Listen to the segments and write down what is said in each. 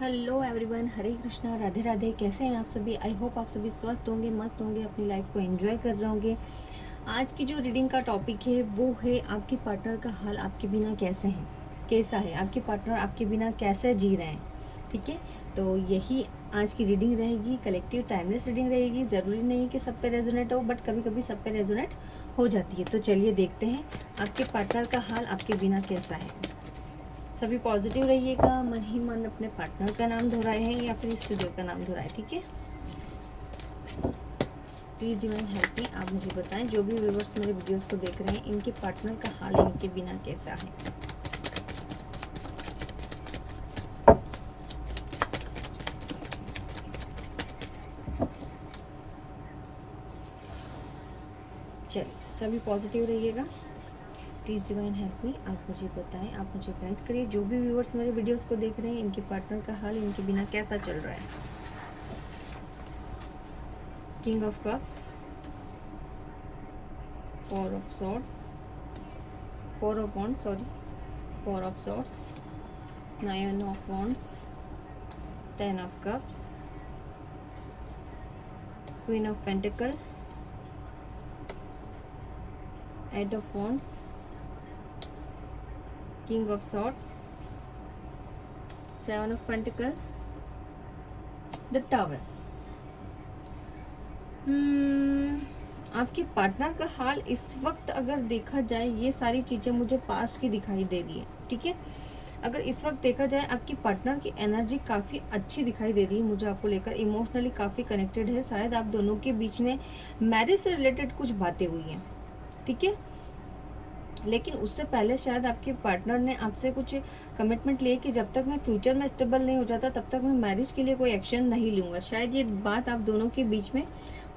Hello everyone, हरे कृष्णा, राधे राधे। कैसे हैं आप सभी? आई होप आप सभी स्वस्थ होंगे, मस्त होंगे, अपनी लाइफ को एंजॉय कर रहे होंगे। आज की जो रीडिंग का टॉपिक है वो है आपके पार्टनर का हाल आपके बिना कैसा है, आपके पार्टनर आपके बिना कैसे जी रहे हैं। ठीक है, तो यही आज की रीडिंग रहेगी। कलेक्टिव टाइमलेस रीडिंग रहेगी। ज़रूरी नहीं कि सब पे रेजोनेट हो, बट कभी कभी सब पे रेजोनेट हो जाती है। तो चलिए देखते हैं आपके पार्टनर का हाल आपके बिना कैसा है। सभी पॉजिटिव रहिएगा। मन ही मन अपने पार्टनर का नाम दोहराए हैं या फिर स्टूडियो का नाम दोहराए। ठीक है, प्लीज़ डिवाइन हेल्प मी। आप मुझे बताएं, जो भी व्यूवर्स मेरे वीडियोस को देख रहे हैं, इनके पार्टनर का हाल इनके बिना कैसा है। चलिए, सभी पॉजिटिव रहिएगा। Please divine help me. आप मुझे बताएं, आप मुझे गाइड करिए। जो भी व्यूवर्स मेरे वीडियोस को देख रहे हैं, इनके पार्टनर का हाल इनके बिना कैसा चल रहा है। King of cups, 4 of wands, 4 of swords, 9 of wands, 10 of cups, queen of pentacle, 8 of wands, king of swords, 7 of pentacle, the tower। आपके पार्टनर का हाल इस वक्त अगर देखा जाए, ये सारी चीज़ें मुझे पास्ट की दिखाई दे रही है। ठीक है, अगर इस वक्त देखा जाए, आपकी पार्टनर की एनर्जी काफ़ी अच्छी दिखाई दे रही है मुझे आपको लेकर। इमोशनली काफ़ी कनेक्टेड है। शायद आप दोनों के बीच में मैरिज से रिलेटेड कुछ बातें हुई हैं। ठीक है, लेकिन उससे पहले शायद आपके पार्टनर ने आपसे कुछ कमिटमेंट लिए कि जब तक मैं फ्यूचर में स्टेबल नहीं हो जाता तब तक मैं मैरिज के लिए कोई एक्शन नहीं लूँगा। शायद ये बात आप दोनों के बीच में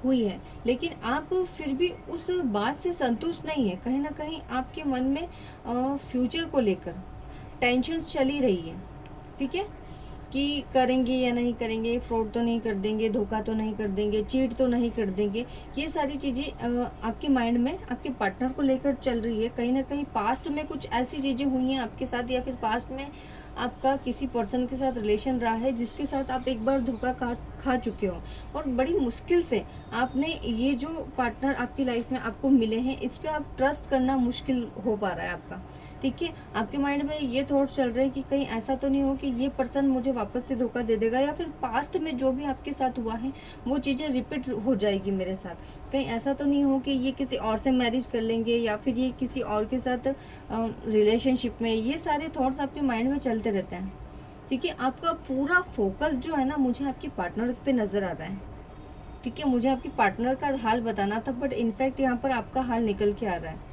हुई है, लेकिन आप फिर भी उस बात से संतुष्ट नहीं है। कहीं ना कहीं आपके मन में फ्यूचर को लेकर टेंशन्स चली रही है। ठीक है, कि करेंगे या नहीं करेंगे, फ्रॉड तो नहीं कर देंगे, धोखा तो नहीं कर देंगे, चीट तो नहीं कर देंगे। ये सारी चीज़ें आपके माइंड में आपके पार्टनर को लेकर चल रही है। कहीं ना कहीं पास्ट में कुछ ऐसी चीज़ें हुई हैं आपके साथ, या फिर पास्ट में आपका किसी पर्सन के साथ रिलेशन रहा है जिसके साथ आप एक बार धोखा खा चुके हो, और बड़ी मुश्किल से आपने ये जो पार्टनर आपकी लाइफ में आपको मिले हैं, इस पर आप ट्रस्ट करना मुश्किल हो पा रहा है आपका। ठीक है, आपके माइंड में ये थॉट्स चल रहे हैं कि कहीं ऐसा तो नहीं हो कि ये पर्सन मुझे वापस से धोखा दे देगा, या फिर पास्ट में जो भी आपके साथ हुआ है वो चीज़ें रिपीट हो जाएगी मेरे साथ। कहीं ऐसा तो नहीं हो कि ये किसी और से मैरिज कर लेंगे, या फिर ये किसी और के साथ रिलेशनशिप में। ये सारे थॉट्स आपके माइंड में चलते रहते हैं। ठीक है, आपका पूरा फोकस जो है ना, मुझे आपके पार्टनर पे नज़र आ रहा है। ठीक है, मुझे आपके पार्टनर का हाल बताना था, बट इनफैक्ट यहाँ पर आपका हाल निकल के आ रहा है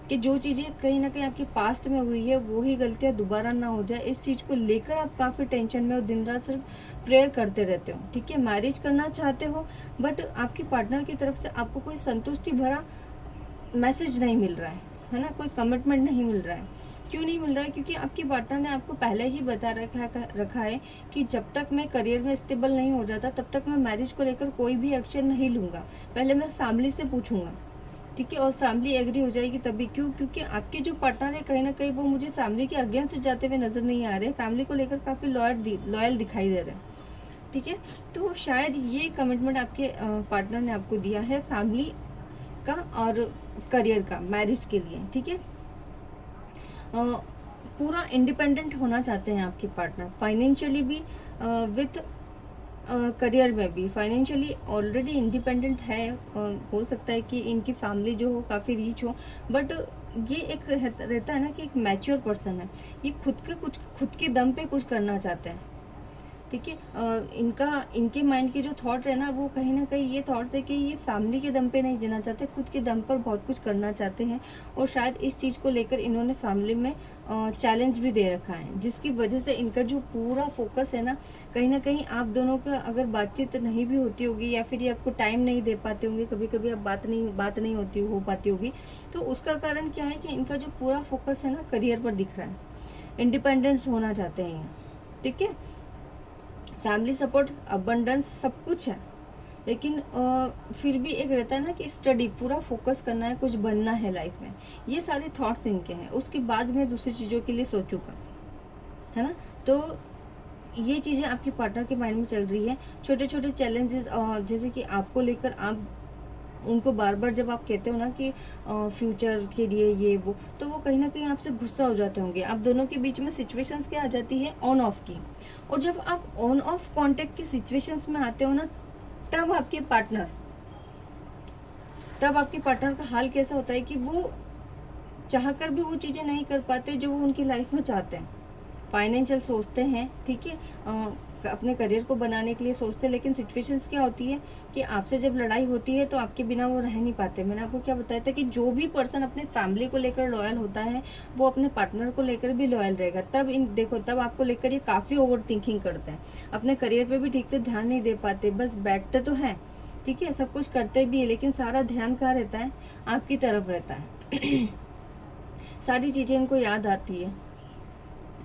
कि जो चीज़ें कहीं ना कहीं आपके पास्ट में हुई है वो ही गलतियाँ दोबारा ना हो जाए, इस चीज़ को लेकर आप काफ़ी टेंशन में हो। दिन रात सिर्फ प्रेयर करते रहते हो। ठीक है, मैरिज करना चाहते हो, बट आपके पार्टनर की तरफ से आपको कोई संतुष्टि भरा मैसेज नहीं मिल रहा है ना, कोई कमिटमेंट नहीं मिल रहा है। क्यों नहीं मिल रहा है? क्योंकि आपके पार्टनर ने आपको पहले ही बता रखा है कि जब तक मैं करियर में स्टेबल नहीं हो जाता तब तक मैं मैरिज को लेकर कोई भी एक्शन नहीं लूँगा। पहले मैं फैमिली से पूछूंगा। ठीक है, और फैमिली एग्री हो जाएगी तभी। क्यों? क्योंकि आपके जो पार्टनर है कहीं ना कहीं वो मुझे फैमिली के अगेंस्ट जाते हुए नज़र नहीं आ रहे। फैमिली को लेकर काफ़ी लॉयल दिखाई दे रहे हैं। ठीक है, तो शायद ये कमिटमेंट आपके पार्टनर ने आपको दिया है, फैमिली का और करियर का, मैरिज के लिए। ठीक है, पूरा इंडिपेंडेंट होना चाहते हैं आपके पार्टनर, फाइनेंशियली भी विथ करियर में भी। फाइनेंशियली ऑलरेडी इंडिपेंडेंट है। हो सकता है कि इनकी फैमिली जो हो काफ़ी रिच हो, बट ये एक रहता है ना कि एक मैच्योर पर्सन है। ये खुद के दम पे कुछ करना चाहते हैं। ठीक है, इनके माइंड के जो थॉट है ना, वो कहीं ना कहीं ये थॉट्स है कि ये फैमिली के दम पे नहीं जीना चाहते, खुद के दम पर बहुत कुछ करना चाहते हैं। और शायद इस चीज़ को लेकर इन्होंने फैमिली में चैलेंज भी दे रखा है, जिसकी वजह से इनका जो पूरा फोकस है ना कहीं आप दोनों का अगर बातचीत नहीं भी होती होगी, या फिर ये आपको टाइम नहीं दे पाते होंगे, कभी कभी आप बात नहीं हो पाती होगी, तो उसका कारण क्या है कि इनका जो पूरा फोकस है ना करियर पर दिख रहा है। इंडिपेंडेंस होना चाहते हैं ये। ठीक है, फैमिली सपोर्ट, अबंडेंस सब कुछ है, लेकिन फिर भी एक रहता है ना कि स्टडी, पूरा फोकस करना है, कुछ बनना है लाइफ में। ये सारे थॉट्स इनके हैं। उसके बाद मैं दूसरी चीज़ों के लिए सोचूंगा, है ना। तो ये चीज़ें आपके पार्टनर के माइंड में चल रही है। छोटे छोटे चैलेंजेस, जैसे कि आपको लेकर आप उनको बार बार जब आप कहते हो ना कि फ्यूचर के लिए ये वो, तो वो कहीं ना कहीं आपसे गुस्सा हो जाते होंगे। आप दोनों के बीच में सिचुएशंस क्या आ जाती है, ऑन ऑफ की। और जब आप ऑन ऑफ कांटेक्ट की सिचुएशंस में आते हो ना, तब आपके पार्टनर का हाल कैसा होता है कि वो चाहकर भी वो चीज़ें नहीं कर पाते जो वो उनकी लाइफ में चाहते हैं। फाइनेंशियल सोचते हैं, ठीक है, अपने करियर को बनाने के लिए सोचते हैं, लेकिन सिचुएशंस क्या होती है कि आपसे जब लड़ाई होती है तो आपके बिना वो रह नहीं पाते। मैंने आपको क्या बताया था कि जो भी पर्सन अपने फैमिली को लेकर लॉयल होता है, वो अपने पार्टनर को लेकर भी लॉयल रहेगा। तब देखो, तब आपको लेकर ये काफ़ी ओवर थिंकिंग करते हैं, अपने करियर पर भी ठीक से ध्यान नहीं दे पाते, बस बैठते तो हैं, ठीक है, सब कुछ करते भी है, लेकिन सारा ध्यान कहाँ रहता है, आपकी तरफ रहता है। सारी चीज़ें इनको याद आती है,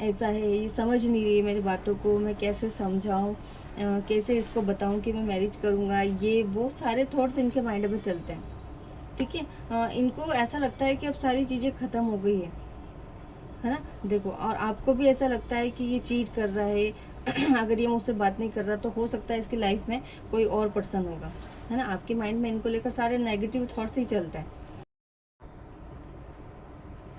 ऐसा है, ये समझ नहीं रही है मेरी बातों को, मैं कैसे समझाऊं, कैसे इसको बताऊं कि मैं मैरिज करूंगा, ये वो सारे थॉट्स इनके माइंड में चलते हैं, ठीक है। इनको ऐसा लगता है कि अब सारी चीज़ें ख़त्म हो गई है ना। देखो, और आपको भी ऐसा लगता है कि ये चीट कर रहा है। अगर ये मुझसे बात नहीं कर रहा तो हो सकता है इसकी लाइफ में कोई और पर्सन होगा, है ना। आपके माइंड में इनको लेकर सारे नेगेटिव थॉट्स ही चलते हैं,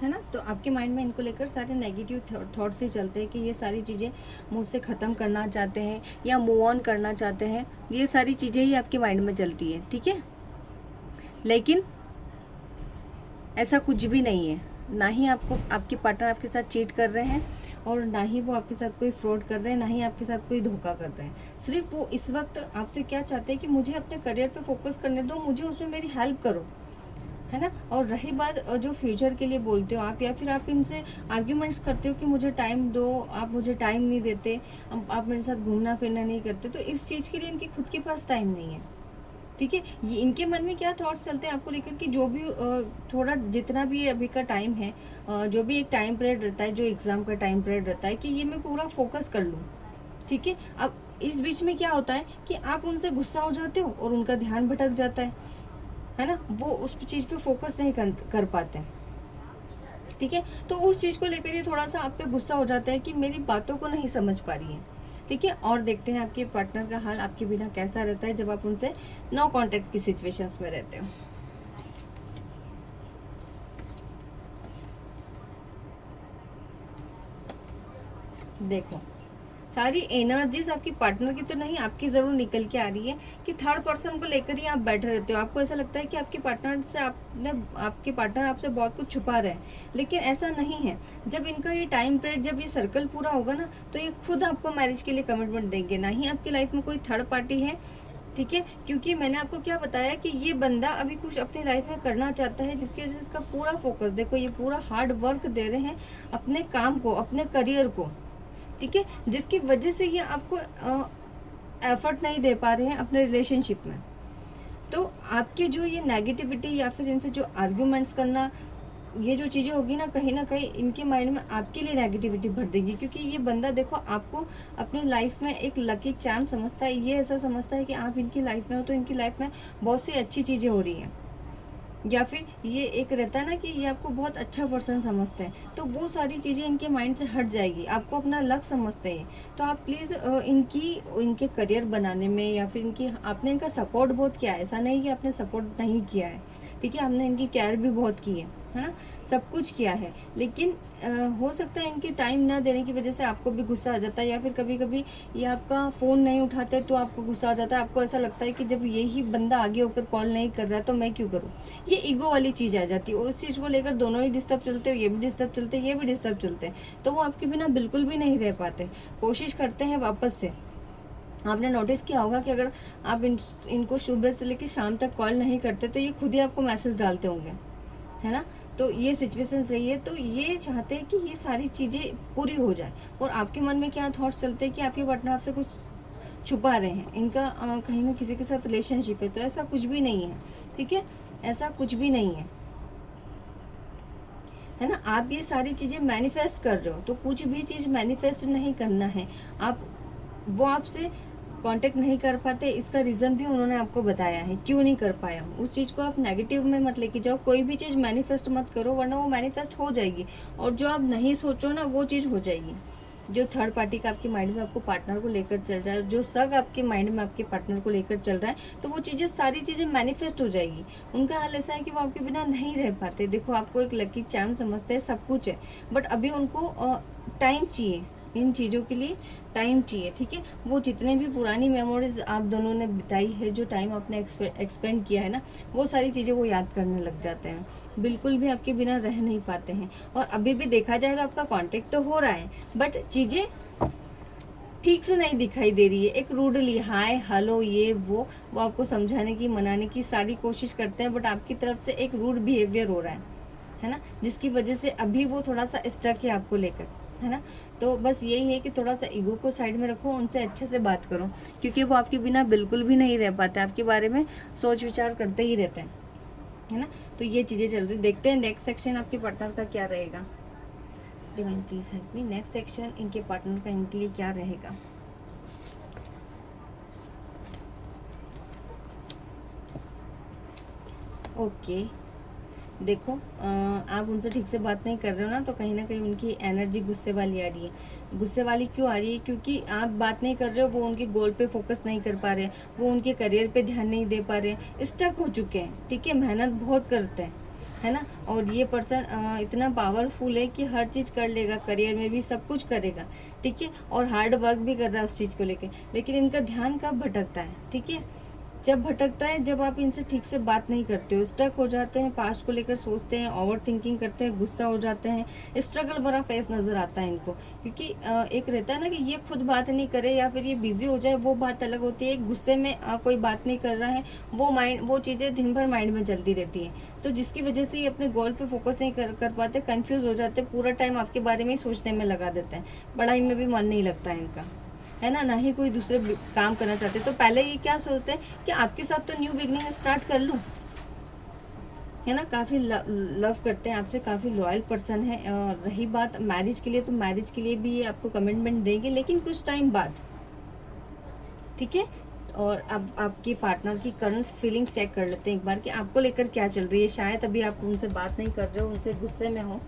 है ना। तो आपके माइंड में इनको लेकर सारे नेगेटिव थॉट्स ही चलते हैं कि ये सारी चीज़ें मुझसे ख़त्म करना चाहते हैं या मूव ऑन करना चाहते हैं। ये सारी चीज़ें ही आपके माइंड में चलती है, ठीक है। लेकिन ऐसा कुछ भी नहीं है, ना ही आपको आपके पार्टनर आपके साथ चीट कर रहे हैं, और ना ही वो आपके साथ कोई फ्रॉड कर रहे हैं, ना ही आपके साथ कोई धोखा कर रहे हैं। सिर्फ वो इस वक्त आपसे क्या चाहते हैं कि मुझे अपने करियर पे फोकस करने दो, मुझे उसमें मेरी हेल्प करो, है ना। और रही बात जो फ्यूचर के लिए बोलते हो आप, या फिर आप इनसे आर्ग्यूमेंट्स करते हो कि मुझे टाइम दो, आप मुझे टाइम नहीं देते, आप मेरे साथ घूमना फिरना नहीं करते, तो इस चीज़ के लिए इनके खुद के पास टाइम नहीं है, ठीक है। ये इनके मन में क्या थॉट्स चलते हैं आपको लेकर कि जो भी थोड़ा जितना भी अभी का टाइम है, जो भी एक टाइम पीरियड रहता है, जो एग्ज़ाम का टाइम पीरियड रहता है, कि ये मैं पूरा फोकस कर लूँ, ठीक है। अब इस बीच में क्या होता है कि आप उनसे गुस्सा हो जाते हो और उनका ध्यान भटक जाता है ना। वो उस चीज़ पे फोकस नहीं कर पाते, ठीक है। तो उस चीज़ को लेकर ये थोड़ा सा आप पे गुस्सा हो जाता है कि मेरी बातों को नहीं समझ पा रही है, ठीक है। और देखते हैं आपके पार्टनर का हाल आपके बिना कैसा रहता है जब आप उनसे नो कांटेक्ट की सिचुएशंस में रहते हो। देखो, सारी एनर्जीज आपकी पार्टनर की तो नहीं, आपकी ज़रूर निकल के आ रही है कि थर्ड पर्सन को लेकर ही आप बैठे रहते हो। आपको ऐसा लगता है कि आपके पार्टनर आपसे बहुत कुछ छुपा रहे हैं, लेकिन ऐसा नहीं है। जब इनका ये टाइम पीरियड, जब ये सर्कल पूरा होगा ना, तो ये खुद आपको मैरिज के लिए कमिटमेंट देंगे, ना ही आपकी लाइफ में कोई थर्ड पार्टी है, ठीक है। क्योंकि मैंने आपको क्या बताया कि ये बंदा अभी कुछ अपनी लाइफ में करना चाहता है, जिसकी वजह से इसका पूरा फोकस, देखो ये पूरा हार्ड वर्क दे रहे हैं अपने काम को, अपने करियर को, ठीक है, जिसकी वजह से ये आपको एफर्ट नहीं दे पा रहे हैं अपने रिलेशनशिप में। तो आपके जो ये नेगेटिविटी या फिर इनसे जो आर्ग्यूमेंट्स करना, ये जो चीज़ें होगी ना कहीं इनके माइंड में आपके लिए नेगेटिविटी भर देगी। क्योंकि ये बंदा देखो आपको अपनी लाइफ में एक लकी चैम्प समझता है, ये ऐसा समझता है कि आप इनकी लाइफ में हो तो इनकी लाइफ में बहुत सी अच्छी चीज़ें हो रही हैं, या फिर ये एक रहता है ना कि ये आपको बहुत अच्छा पर्सन समझते हैं, तो वो सारी चीज़ें इनके माइंड से हट जाएगी, आपको अपना लक समझते हैं। तो आप प्लीज़ इनके करियर बनाने में, या फिर आपने इनका सपोर्ट बहुत किया है, ऐसा नहीं कि आपने सपोर्ट नहीं किया है, ठीक है। हमने इनकी केयर भी बहुत की है ना, सब कुछ किया है, लेकिन हो सकता है इनकी टाइम ना देने की वजह से आपको भी गुस्सा आ जाता है, या फिर कभी कभी ये आपका फ़ोन नहीं उठाते तो आपको गुस्सा आ जाता है। आपको ऐसा लगता है कि जब यही बंदा आगे होकर कॉल नहीं कर रहा तो मैं क्यों करूँ, ये ईगो वाली चीज़ आ जाती है, और उस चीज़ को लेकर दोनों ही डिस्टर्ब चलते हो, ये भी डिस्टर्ब चलते हैं, ये भी डिस्टर्ब चलते हैं, तो वो आपके बिना बिल्कुल भी नहीं रह पाते, कोशिश करते हैं वापस से। आपने नोटिस किया होगा कि अगर आप इनको सुबह से लेकर शाम तक कॉल नहीं करते तो ये खुद ही आपको मैसेज डालते होंगे, है ना। तो ये सिचुएशन रही है, तो ये चाहते हैं कि ये सारी चीज़ें पूरी हो जाए। और आपके मन में क्या थॉट्स चलते हैं कि आपके पार्टनर आपसे कुछ छुपा रहे हैं, इनका कहीं ना किसी के साथ रिलेशनशिप है, तो ऐसा कुछ भी नहीं है, ठीक है, ऐसा कुछ भी नहीं है ना। आप ये सारी चीज़ें मैनिफेस्ट कर रहे हो, तो कुछ भी चीज़ मैनिफेस्ट नहीं करना है आप, वो आपसे कांटेक्ट नहीं कर पाते, इसका रीज़न भी उन्होंने आपको बताया है क्यों नहीं कर पाया। उस चीज़ को आप नेगेटिव में मत लेके जाओ, कोई भी चीज़ मैनिफेस्ट मत करो, वरना वो मैनिफेस्ट हो जाएगी, और जो आप नहीं सोचो ना वो चीज़ हो जाएगी, जो थर्ड पार्टी का आपके माइंड में आपको पार्टनर को लेकर चल रहा है, जो शक आपके माइंड में आपके पार्टनर को लेकर चल रहा है, तो वो चीज़ें सारी चीज़ें मैनिफेस्ट हो जाएगी। उनका हाल ऐसा है कि वो आपके बिना नहीं रह पाते। देखो, आपको एक लकी चार्म समझते हैं, सब कुछ है, बट अभी उनको टाइम चाहिए, इन चीज़ों के लिए टाइम चाहिए, ठीक है। वो जितने भी पुरानी मेमोरीज आप दोनों ने बिताई है, जो टाइम आपने एक्सपेंड किया है ना, वो सारी चीज़ें वो याद करने लग जाते हैं, बिल्कुल भी आपके बिना रह नहीं पाते हैं। और अभी भी देखा जाए तो आपका कांटेक्ट तो हो रहा है, बट चीज़ें ठीक से नहीं दिखाई दे रही है। एक रूडली हाय हेलो ये वो आपको समझाने की, मनाने की सारी कोशिश करते हैं, बट आपकी तरफ से एक रूड बिहेवियर हो रहा है ना, जिसकी वजह से अभी वो थोड़ा सा स्टक है आपको लेकर, है ना। तो बस यही है कि थोड़ा सा ईगो को साइड में रखो, उनसे अच्छे से बात करो, क्योंकि वो आपके बिना बिल्कुल भी नहीं रह पाते, आपके बारे में सोच विचार करते ही रहते हैं, है ना। तो ये चीज़ें चल रही। देखते हैं नेक्स्ट सेक्शन आपके पार्टनर का क्या रहेगा। Divine please help me, next section इनके पार्टनर का इनके लिए क्या रहेगा। ओके, देखो, आप उनसे ठीक से बात नहीं कर रहे हो ना, तो कहीं ना कहीं उनकी एनर्जी गुस्से वाली आ रही है। गुस्से वाली क्यों आ रही है? क्योंकि आप बात नहीं कर रहे हो, वो उनके गोल पे फोकस नहीं कर पा रहे, वो उनके करियर पे ध्यान नहीं दे पा रहे, स्टक हो चुके हैं, ठीक है। मेहनत बहुत करते हैं, है ना। और ये पर्सन इतना पावरफुल है कि हर चीज़ कर लेगा, करियर में भी सब कुछ करेगा, ठीक है। और हार्ड वर्क भी कर रहा है उस चीज़ को लेकर, लेकिन इनका ध्यान कब भटकता है, ठीक है, जब भटकता है, जब आप इनसे ठीक से बात नहीं करते हो, स्टक हो जाते हैं, पास्ट को लेकर सोचते हैं, ओवर थिंकिंग करते हैं, गुस्सा हो जाते हैं, स्ट्रगल भरा फेस नजर आता है इनको। क्योंकि एक रहता है ना कि ये खुद बात नहीं करे या फिर ये बिजी हो जाए, वो बात अलग होती है। गुस्से में कोई बात नहीं कर रहा है, वो चीज़ें दिन भर माइंड में चलती रहती है, तो जिसकी वजह से ये अपने गोल पे फोकस नहीं कर पाते, कंफ्यूज हो जाते, पूरा टाइम आपके बारे में ही सोचने में लगा देते हैं, पढ़ाई में भी मन नहीं लगता है इनका, है ना ही कोई दूसरे काम करना चाहते। तो पहले ये क्या सोचते हैं कि आपके साथ तो न्यू बिगनिंग स्टार्ट कर लूँ, है ना। काफ़ी लव करते हैं आपसे, काफ़ी लॉयल पर्सन है। और रही बात मैरिज के लिए, तो मैरिज के लिए भी ये आपको कमिटमेंट देंगे, लेकिन कुछ टाइम बाद, ठीक है। और अब आपके पार्टनर की करंट फीलिंग्स चेक कर लेते हैं एक बार कि आपको लेकर क्या चल रही है। शायद अभी आप उनसे बात नहीं कर रहे हो, उनसे गुस्से में हो,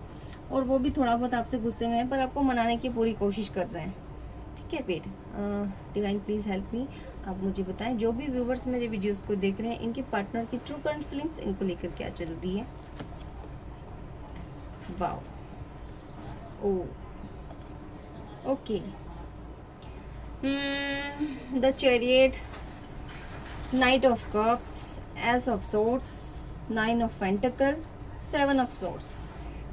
और वो भी थोड़ा बहुत आपसे गुस्से में है, पर आपको मनाने की पूरी कोशिश कर रहे हैं, ठीक है। पेट डिवाइन प्लीज हेल्प मी, आप मुझे बताएं, जो भी व्यूवर्स मेरे वीडियोस को देख रहे हैं, इनके पार्टनर की ट्रू करंट फीलिंग्स इनको लेकर क्या चल रही है। Wow, oh okay, the chariot, knight of cups, ace of swords, 9 of pentacle, 7 of swords.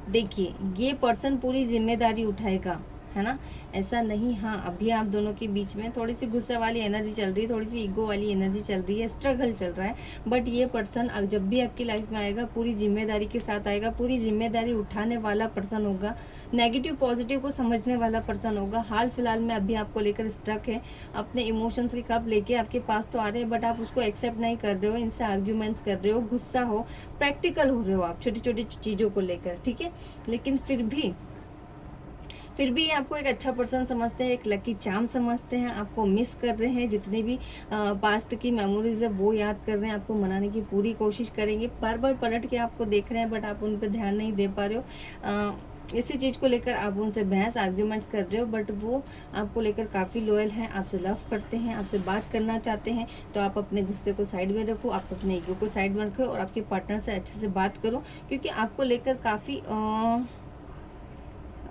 देखिए, ये पर्सन पूरी जिम्मेदारी उठाएगा, है ना, ऐसा नहीं। हाँ, अभी आप दोनों के बीच में थोड़ी सी गुस्से वाली एनर्जी चल रही है, थोड़ी सी ईगो वाली एनर्जी चल रही है, स्ट्रगल चल रहा है, बट ये पर्सन जब भी आपकी लाइफ में आएगा, पूरी जिम्मेदारी के साथ आएगा, पूरी जिम्मेदारी उठाने वाला पर्सन होगा, नेगेटिव पॉजिटिव को समझने वाला पर्सन होगा। हाल फिलहाल में अभी आपको लेकर स्ट्रक है, अपने इमोशंस के कप लेके आपके पास तो आ रहे हैं, बट आप उसको एक्सेप्ट नहीं कर रहे हो, इनसे आर्ग्यूमेंट्स कर रहे हो, गुस्सा हो, प्रैक्टिकल हो रहे हो आप छोटी छोटी चीज़ों को लेकर, ठीक है। लेकिन फिर भी आपको एक अच्छा पर्सन समझते हैं, एक लकी चार्म समझते हैं, आपको मिस कर रहे हैं, जितनी भी पास्ट की मेमोरीज है वो याद कर रहे हैं, आपको मनाने की पूरी कोशिश करेंगे, बार बार पलट के आपको देख रहे हैं, बट आप उन पर ध्यान नहीं दे पा रहे हो। इसी चीज़ को लेकर आप उनसे बहस आर्ग्यूमेंट्स कर रहे हो, बट वो आपको लेकर काफ़ी लॉयल हैं, आपसे लव करते हैं, आपसे बात करना चाहते हैं। तो आप अपने गुस्से को साइड में रखो, आप अपने ईगो को साइड में रखो, और आपके पार्टनर से अच्छे से बात करो, क्योंकि आपको लेकर काफ़ी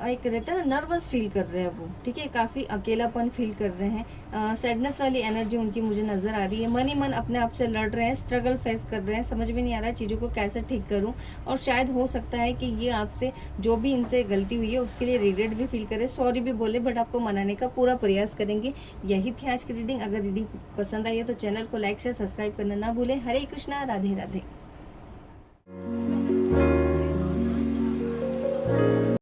एक रहता है ना, नर्वस फील कर रहे हैं वो, ठीक है, काफ़ी अकेलापन फील कर रहे हैं, सैडनेस वाली एनर्जी उनकी मुझे नज़र आ रही है, मन ही मन अपने आप से लड़ रहे हैं, स्ट्रगल फेस कर रहे हैं, समझ में नहीं आ रहा है चीज़ों को कैसे ठीक करूं। और शायद हो सकता है कि ये आपसे जो भी इनसे गलती हुई है उसके लिए रिग्रेट भी फील करे, सॉरी भी बोले, बट आपको मनाने का पूरा प्रयास करेंगे। यही थी आज की रीडिंग। अगर रीडिंग पसंद आई है तो चैनल को लाइक शेयर सब्सक्राइब करना ना भूलें। हरे कृष्णा, राधे राधे।